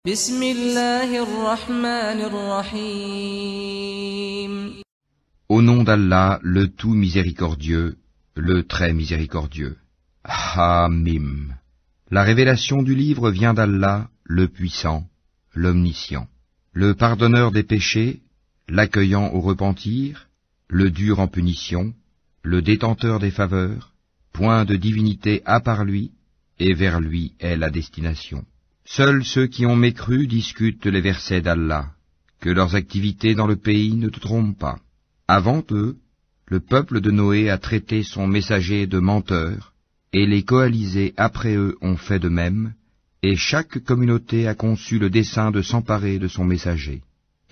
بسم الله الرحمن الرحيم. Au nom d'Allah, le tout miséricordieux, le très miséricordieux. Hamim. La révélation du livre vient d'Allah, le puissant, l'omniscient, le pardonneur des péchés, l'accueillant au repentir, le dur en punition, le détenteur des faveurs, point de divinité à part lui, et vers lui est la destination. Seuls ceux qui ont mécru discutent les versets d'Allah, que leurs activités dans le pays ne te trompent pas. Avant eux, le peuple de Noé a traité son messager de menteur, et les coalisés après eux ont fait de même, et chaque communauté a conçu le dessein de s'emparer de son messager.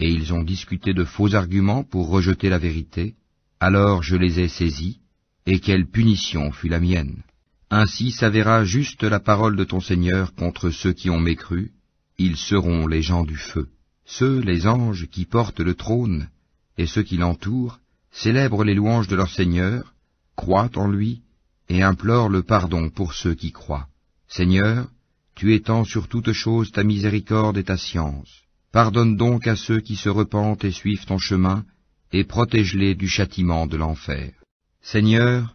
Et ils ont discuté de faux arguments pour rejeter la vérité, alors je les ai saisis, et quelle punition fut la mienne. Ainsi s'avéra juste la parole de ton Seigneur contre ceux qui ont mécru, ils seront les gens du feu. Ceux, les anges, qui portent le trône, et ceux qui l'entourent, célèbrent les louanges de leur Seigneur, croient en lui, et implorent le pardon pour ceux qui croient. Seigneur, tu étends sur toute chose ta miséricorde et ta science. Pardonne donc à ceux qui se repentent et suivent ton chemin, et protège-les du châtiment de l'enfer. Seigneur,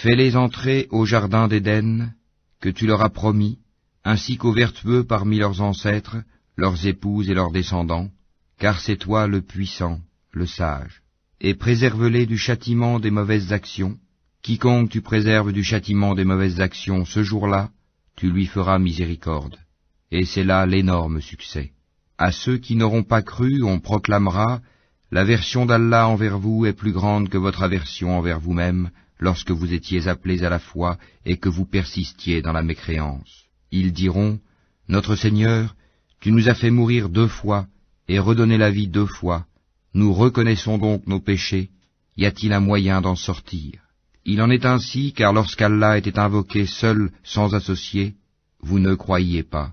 fais-les entrer au jardin d'Éden, que tu leur as promis, ainsi qu'aux vertueux parmi leurs ancêtres, leurs épouses et leurs descendants, car c'est toi le puissant, le sage. Et préserve-les du châtiment des mauvaises actions. Quiconque tu préserves du châtiment des mauvaises actions ce jour-là, tu lui feras miséricorde. Et c'est là l'énorme succès. À ceux qui n'auront pas cru, on proclamera, l'aversion d'Allah envers vous est plus grande que votre aversion envers vous-même, lorsque vous étiez appelés à la foi et que vous persistiez dans la mécréance. Ils diront, notre Seigneur, tu nous as fait mourir 2 fois et redonner la vie 2 fois. Nous reconnaissons donc nos péchés. Y a-t-il un moyen d'en sortir? Il en est ainsi, car lorsqu'Allah était invoqué seul, sans associé, vous ne croyiez pas.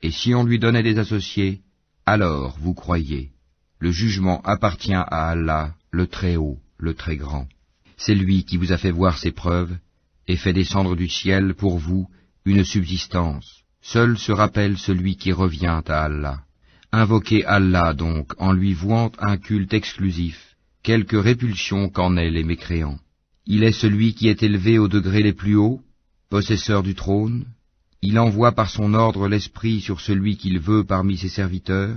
Et si on lui donnait des associés, alors vous croyez. Le jugement appartient à Allah, le Très-Haut, le Très-Grand. C'est lui qui vous a fait voir ses preuves, et fait descendre du ciel pour vous une subsistance. Seul se rappelle celui qui revient à Allah. Invoquez Allah donc en lui vouant un culte exclusif, quelque répulsion qu'en aient les mécréants. Il est celui qui est élevé aux degrés les plus hauts, possesseur du trône. Il envoie par son ordre l'esprit sur celui qu'il veut parmi ses serviteurs,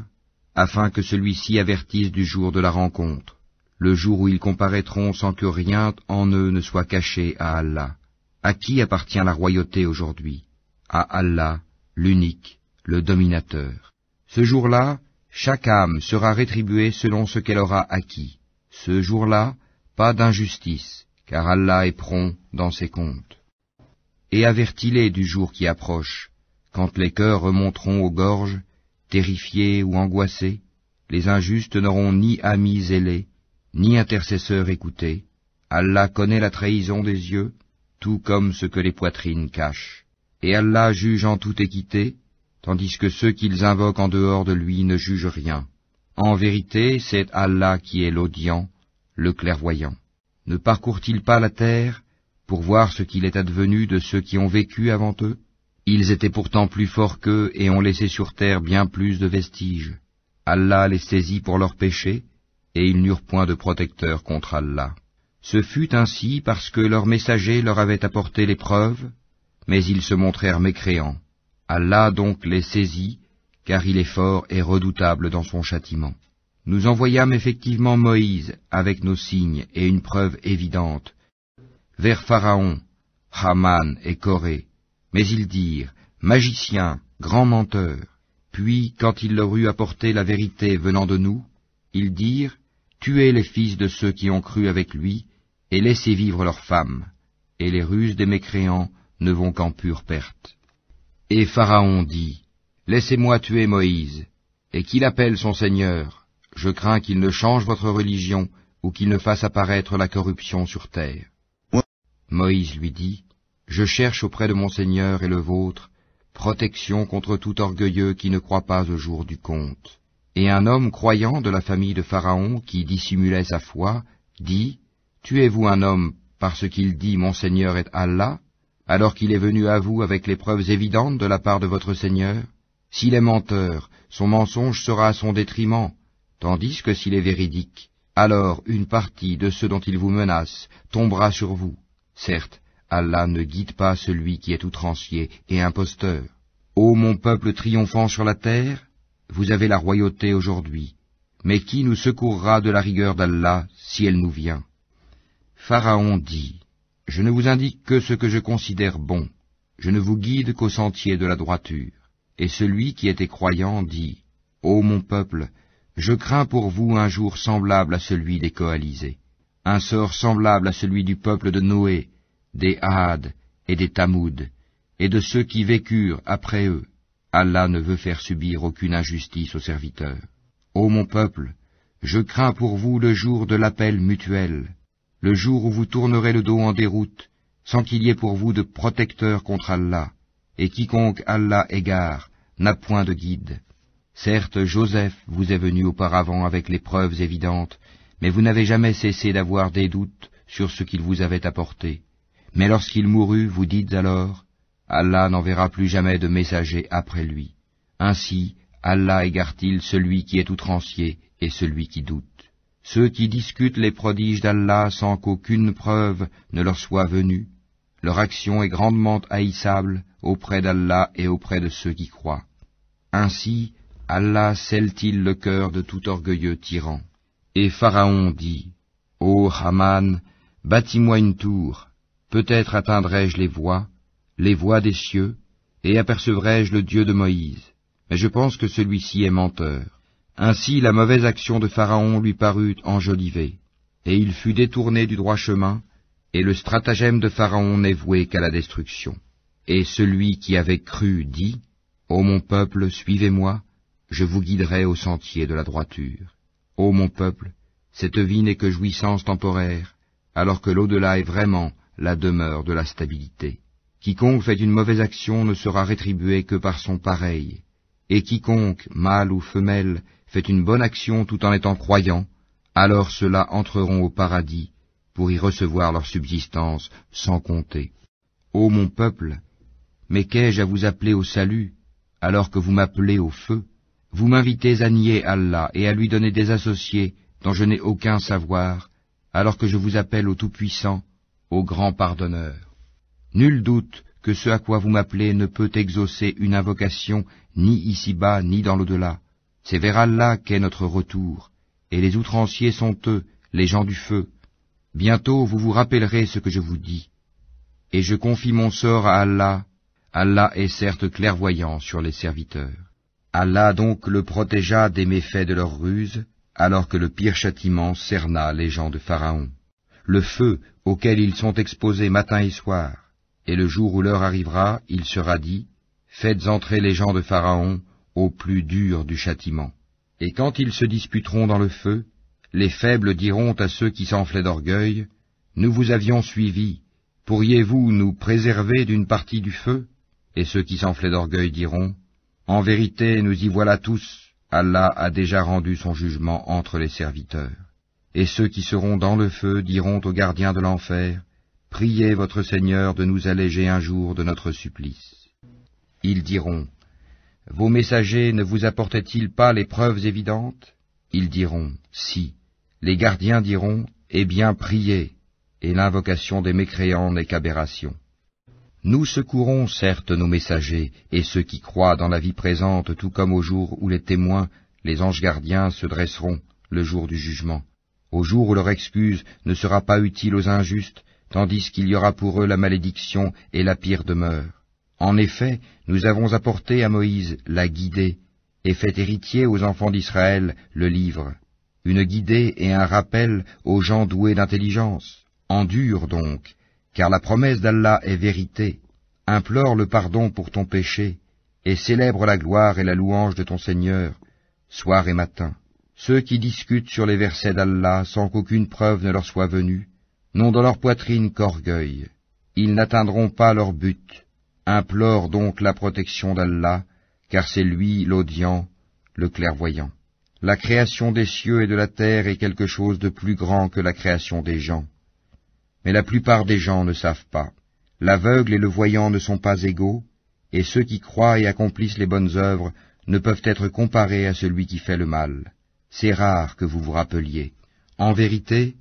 afin que celui-ci avertisse du jour de la rencontre, le jour où ils comparaîtront sans que rien en eux ne soit caché à Allah. À qui appartient la royauté aujourd'hui? À Allah, l'unique, le dominateur. Ce jour-là, chaque âme sera rétribuée selon ce qu'elle aura acquis. Ce jour-là, pas d'injustice, car Allah est prompt dans ses comptes. Et avertis-les du jour qui approche, quand les cœurs remonteront aux gorges, terrifiés ou angoissés, les injustes n'auront ni amis zélés, ni intercesseurs écoutés. Allah connaît la trahison des yeux, tout comme ce que les poitrines cachent. Et Allah juge en toute équité, tandis que ceux qu'ils invoquent en dehors de lui ne jugent rien. En vérité, c'est Allah qui est l'audient, le clairvoyant. Ne parcourt-il pas la terre pour voir ce qu'il est advenu de ceux qui ont vécu avant eux? Ils étaient pourtant plus forts qu'eux et ont laissé sur terre bien plus de vestiges. Allah les saisit pour leurs péchés, et ils n'eurent point de protecteur contre Allah. Ce fut ainsi parce que leurs messagers leur avaient apporté les preuves, mais ils se montrèrent mécréants. Allah donc les saisit, car il est fort et redoutable dans son châtiment. Nous envoyâmes effectivement Moïse avec nos signes et une preuve évidente vers Pharaon, Haman et Corée, mais ils dirent, magicien, grand menteur. Puis, quand il leur eut apporté la vérité venant de nous, ils dirent, tuez les fils de ceux qui ont cru avec lui, et laissez vivre leurs femmes, et les ruses des mécréants ne vont qu'en pure perte. Et Pharaon dit, laissez-moi tuer Moïse, et qu'il appelle son Seigneur. Je crains qu'il ne change votre religion, ou qu'il ne fasse apparaître la corruption sur terre. Moïse lui dit, je cherche auprès de mon Seigneur et le vôtre, protection contre tout orgueilleux qui ne croit pas au jour du compte. Et un homme croyant de la famille de Pharaon, qui dissimulait sa foi, dit, tuez-vous un homme parce qu'il dit mon Seigneur est Allah, alors qu'il est venu à vous avec les preuves évidentes de la part de votre Seigneur? S'il est menteur, son mensonge sera à son détriment, tandis que s'il est véridique, alors une partie de ceux dont il vous menace tombera sur vous. Certes, Allah ne guide pas celui qui est outrancier et imposteur. Ô mon peuple triomphant sur la terre, vous avez la royauté aujourd'hui, mais qui nous secourra de la rigueur d'Allah si elle nous vient? Pharaon dit, je ne vous indique que ce que je considère bon, je ne vous guide qu'au sentier de la droiture. Et celui qui était croyant dit, ô mon peuple, je crains pour vous un jour semblable à celui des coalisés, un sort semblable à celui du peuple de Noé, des Had et des Tamoud, et de ceux qui vécurent après eux. Allah ne veut faire subir aucune injustice aux serviteurs. Ô mon peuple, je crains pour vous le jour de l'appel mutuel, le jour où vous tournerez le dos en déroute, sans qu'il y ait pour vous de protecteur contre Allah, et quiconque Allah égare n'a point de guide. Certes, Joseph vous est venu auparavant avec les preuves évidentes, mais vous n'avez jamais cessé d'avoir des doutes sur ce qu'il vous avait apporté. Mais lorsqu'il mourut, vous dites alors, Allah n'enverra plus jamais de messager après lui. Ainsi, Allah égare-t-il celui qui est outrancier et celui qui doute. Ceux qui discutent les prodiges d'Allah sans qu'aucune preuve ne leur soit venue, leur action est grandement haïssable auprès d'Allah et auprès de ceux qui croient. Ainsi, Allah scelle-t-il le cœur de tout orgueilleux tyran. Et Pharaon dit, ô Haman, bâtis-moi une tour, peut-être atteindrai-je les voies des cieux, et apercevrai-je le Dieu de Moïse. Mais je pense que celui-ci est menteur. Ainsi la mauvaise action de Pharaon lui parut enjolivée, et il fut détourné du droit chemin, et le stratagème de Pharaon n'est voué qu'à la destruction. Et celui qui avait cru dit, ô mon peuple, suivez-moi, je vous guiderai au sentier de la droiture. Ô mon peuple, cette vie n'est que jouissance temporaire, alors que l'au-delà est vraiment la demeure de la stabilité. Quiconque fait une mauvaise action ne sera rétribué que par son pareil, et quiconque, mâle ou femelle, fait une bonne action tout en étant croyant, alors ceux-là entreront au paradis pour y recevoir leur subsistance sans compter. Ô mon peuple, mais qu'ai-je à vous appeler au salut, alors que vous m'appelez au feu? Vous m'invitez à nier Allah et à lui donner des associés dont je n'ai aucun savoir, alors que je vous appelle au Tout-Puissant, au Grand Pardonneur. Nul doute que ce à quoi vous m'appelez ne peut exaucer une invocation ni ici-bas ni dans l'au-delà. C'est vers Allah qu'est notre retour, et les outranciers sont eux, les gens du feu. Bientôt vous vous rappellerez ce que je vous dis. Et je confie mon sort à Allah. Allah est certes clairvoyant sur les serviteurs. Allah donc le protégea des méfaits de leur ruse, alors que le pire châtiment cerna les gens de Pharaon. Le feu auquel ils sont exposés matin et soir, et le jour où l'heure arrivera, il sera dit, faites entrer les gens de Pharaon au plus dur du châtiment. Et quand ils se disputeront dans le feu, les faibles diront à ceux qui s'enflaient d'orgueil, nous vous avions suivis, pourriez-vous nous préserver d'une partie du feu? Et ceux qui s'enflaient d'orgueil diront, en vérité, nous y voilà tous, Allah a déjà rendu son jugement entre les serviteurs. Et ceux qui seront dans le feu diront aux gardiens de l'enfer, priez votre Seigneur de nous alléger un jour de notre supplice. Ils diront, vos messagers ne vous apportaient-ils pas les preuves évidentes? Ils diront, si. Les gardiens diront, eh bien priez, et l'invocation des mécréants n'est qu'aberration. Nous secourons certes nos messagers et ceux qui croient dans la vie présente, tout comme au jour où les témoins, les anges gardiens, se dresseront, le jour du jugement, au jour où leur excuse ne sera pas utile aux injustes, tandis qu'il y aura pour eux la malédiction et la pire demeure. En effet, nous avons apporté à Moïse la guidée, et fait héritier aux enfants d'Israël le livre, une guidée et un rappel aux gens doués d'intelligence. Endure donc, car la promesse d'Allah est vérité. Implore le pardon pour ton péché, et célèbre la gloire et la louange de ton Seigneur, soir et matin. Ceux qui discutent sur les versets d'Allah sans qu'aucune preuve ne leur soit venue, n'ont dans leur poitrine qu'orgueil. Ils n'atteindront pas leur but. Implore donc la protection d'Allah, car c'est lui l'audient, le clairvoyant. La création des cieux et de la terre est quelque chose de plus grand que la création des gens. Mais la plupart des gens ne savent pas. L'aveugle et le voyant ne sont pas égaux, et ceux qui croient et accomplissent les bonnes œuvres ne peuvent être comparés à celui qui fait le mal. C'est rare que vous vous rappeliez. En vérité,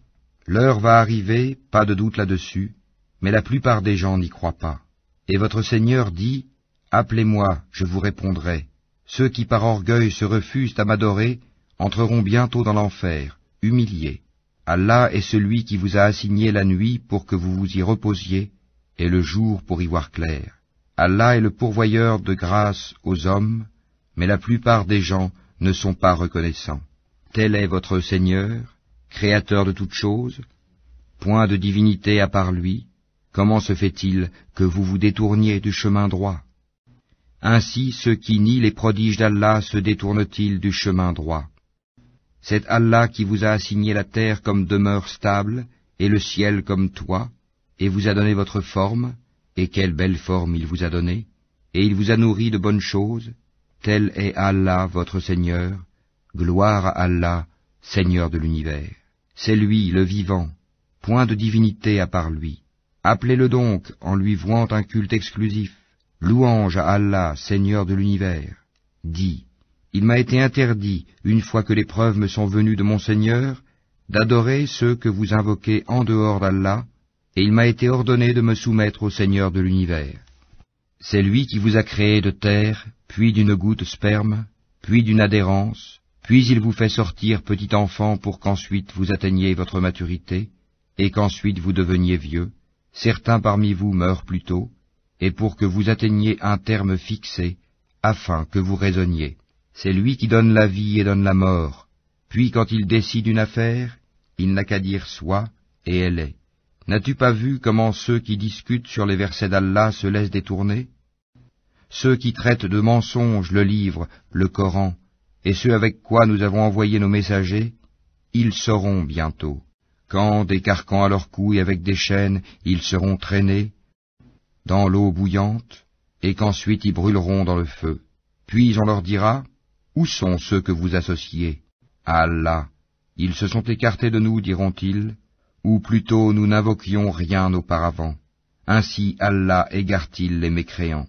l'heure va arriver, pas de doute là-dessus, mais la plupart des gens n'y croient pas. Et votre Seigneur dit, « Appelez-moi, je vous répondrai. Ceux qui par orgueil se refusent à m'adorer entreront bientôt dans l'enfer, humiliés. Allah est celui qui vous a assigné la nuit pour que vous vous y reposiez, et le jour pour y voir clair. Allah est le pourvoyeur de grâce aux hommes, mais la plupart des gens ne sont pas reconnaissants. Tel est votre Seigneur, créateur de toutes choses. Point de divinité à part lui. Comment se fait-il que vous vous détourniez du chemin droit? Ainsi ceux qui nient les prodiges d'Allah se détournent-ils du chemin droit? C'est Allah qui vous a assigné la terre comme demeure stable, et le ciel comme toit, et vous a donné votre forme, et quelle belle forme il vous a donnée, et il vous a nourri de bonnes choses. Tel est Allah votre Seigneur, gloire à Allah, Seigneur de l'univers. C'est lui, le vivant, point de divinité à part lui. Appelez-le donc en lui vouant un culte exclusif. Louange à Allah, Seigneur de l'univers. Dis, il m'a été interdit, une fois que les preuves me sont venues de mon Seigneur, d'adorer ceux que vous invoquez en dehors d'Allah, et il m'a été ordonné de me soumettre au Seigneur de l'univers. C'est lui qui vous a créé de terre, puis d'une goutte sperme, puis d'une adhérence, puis il vous fait sortir petit enfant pour qu'ensuite vous atteigniez votre maturité, et qu'ensuite vous deveniez vieux. Certains parmi vous meurent plus tôt, et pour que vous atteigniez un terme fixé, afin que vous raisonniez. C'est lui qui donne la vie et donne la mort, puis quand il décide une affaire, il n'a qu'à dire soit, et elle est. N'as-tu pas vu comment ceux qui discutent sur les versets d'Allah se laissent détourner? Ceux qui traitent de mensonges le livre, le Coran, et ceux avec quoi nous avons envoyé nos messagers, ils sauront bientôt, quand, des carcans à leur cou et avec des chaînes, ils seront traînés dans l'eau bouillante, et qu'ensuite ils brûleront dans le feu. Puis on leur dira, où sont ceux que vous associez? À Allah, ils se sont écartés de nous, diront-ils, ou plutôt nous n'invoquions rien auparavant. Ainsi Allah égare-t-il les mécréants.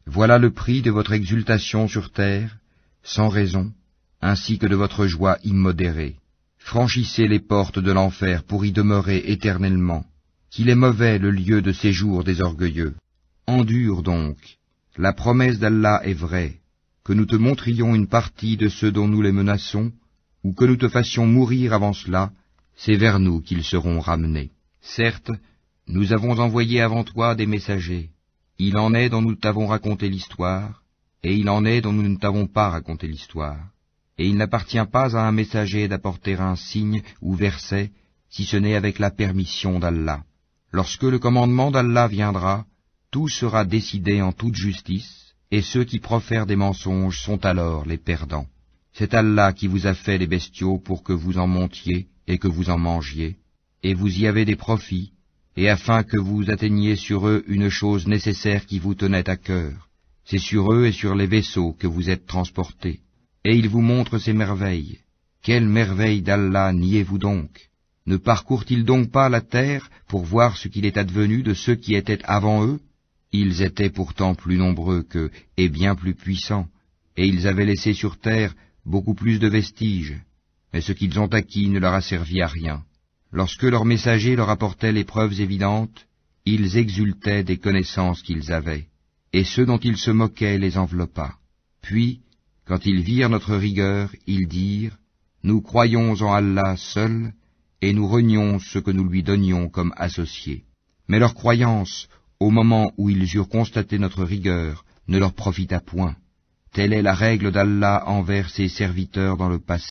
Voilà le prix de votre exultation sur terre, sans raison, ainsi que de votre joie immodérée. Franchissez les portes de l'enfer pour y demeurer éternellement. Qu'il est mauvais le lieu de séjour des orgueilleux. Endure donc. La promesse d'Allah est vraie, que nous te montrions une partie de ceux dont nous les menaçons, ou que nous te fassions mourir avant cela, c'est vers nous qu'ils seront ramenés. Certes, nous avons envoyé avant toi des messagers. Il en est dont nous t'avons raconté l'histoire, et il en est dont nous ne t'avons pas raconté l'histoire. Et il n'appartient pas à un messager d'apporter un signe ou verset, si ce n'est avec la permission d'Allah. Lorsque le commandement d'Allah viendra, tout sera décidé en toute justice, et ceux qui profèrent des mensonges sont alors les perdants. C'est Allah qui vous a fait les bestiaux pour que vous en montiez et que vous en mangiez, et vous y avez des profits, et afin que vous atteigniez sur eux une chose nécessaire qui vous tenait à cœur. C'est sur eux et sur les vaisseaux que vous êtes transportés. Et il vous montre ces merveilles. Quelles merveilles d'Allah niez-vous donc? Ne parcourent-ils donc pas la terre pour voir ce qu'il est advenu de ceux qui étaient avant eux? Ils étaient pourtant plus nombreux qu'eux et bien plus puissants, et ils avaient laissé sur terre beaucoup plus de vestiges, mais ce qu'ils ont acquis ne leur a servi à rien. Lorsque leurs messagers leur apportaient les preuves évidentes, ils exultaient des connaissances qu'ils avaient, et ceux dont ils se moquaient les enveloppa. Puis, quand ils virent notre rigueur, ils dirent, « Nous croyons en Allah seul, et nous renions ce que nous lui donnions comme associés. » Mais leur croyance, au moment où ils eurent constaté notre rigueur, ne leur profita point. Telle est la règle d'Allah envers ses serviteurs dans le passé.